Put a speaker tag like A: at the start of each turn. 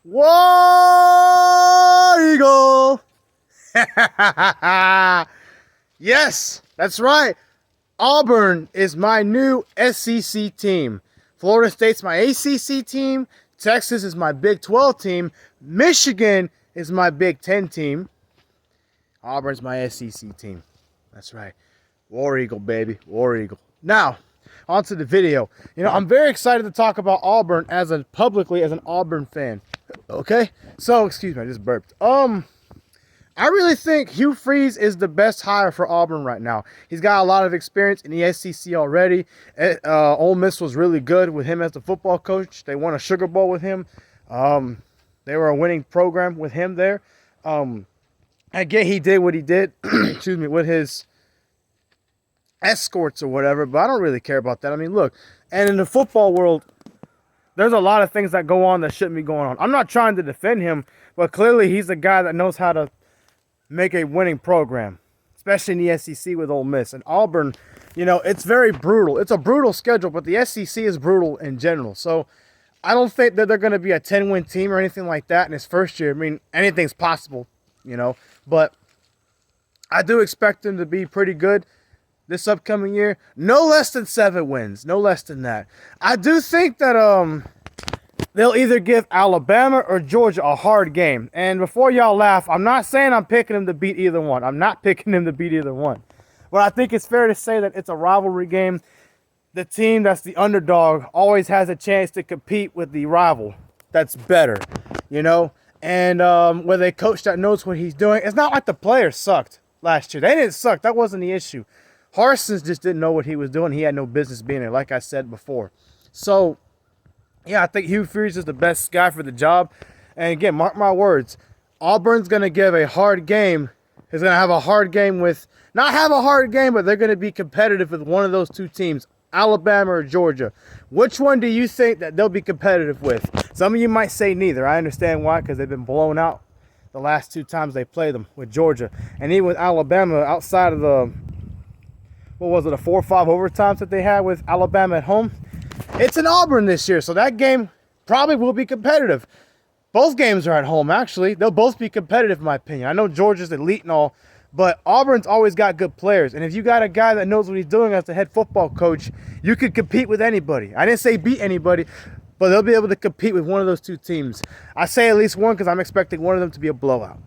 A: War Eagle! Yes, that's right. Auburn is my new SEC team. Florida State's my ACC team. Texas is my Big 12 team. Michigan is my Big 10 team. Auburn's my SEC team. That's right. War Eagle, baby. War Eagle. Now, on to the video. I'm very excited to talk about Auburn publicly as an Auburn fan. Okay? So, excuse me, I just burped. I really think Hugh Freeze is the best hire for Auburn right now. He's got a lot of experience in the SEC already. Ole Miss was really good with him as the football coach. They won a Sugar Bowl with him. They were a winning program with him there. I get he did what he did, excuse me, with his escorts or whatever, but I don't really care about that. I mean, look, and in the football world, there's a lot of things that go on that shouldn't be going on. I'm not trying to defend him, but clearly he's a guy that knows how to make a winning program, especially in the SEC with Ole Miss. And Auburn, it's very brutal. It's a brutal schedule, but the SEC is brutal in general. So I don't think that they're going to be a 10-win team or anything like that in his first year. I mean, anything's possible, but I do expect them to be pretty good this upcoming year. No less than 7 wins. No less than that. I do think that they'll either give Alabama or Georgia a hard game. And before y'all laugh, I'm not saying I'm picking them to beat either one. I'm not picking them to beat either one. But I think it's fair to say that it's a rivalry game. The team that's the underdog always has a chance to compete with the rival that's better, And with a coach that knows what he's doing, it's not like the players sucked last year. They didn't suck. That wasn't the issue. Harsons just didn't know what he was doing. He had no business being there, like I said before. So, yeah, I think Hugh Freeze is the best guy for the job. And again, mark my words, Auburn's going to give a hard game. He's going to have a hard game with, not have a hard game, but they're going to be competitive with one of those two teams, Alabama or Georgia. Which one do you think that they'll be competitive with? Some of you might say neither. I understand why, because they've been blown out the last 2 times they played them with Georgia. And even with Alabama, outside of the, a 4 or 5 overtimes that they had with Alabama at home, it's in Auburn this year, so that game probably will be competitive. Both games are at home, actually. They'll both be competitive, in my opinion. I know Georgia's elite and all, but Auburn's always got good players. And if you got a guy that knows what he's doing as the head football coach, you could compete with anybody. I didn't say beat anybody, but they'll be able to compete with one of those 2 teams. I say at least one because I'm expecting one of them to be a blowout.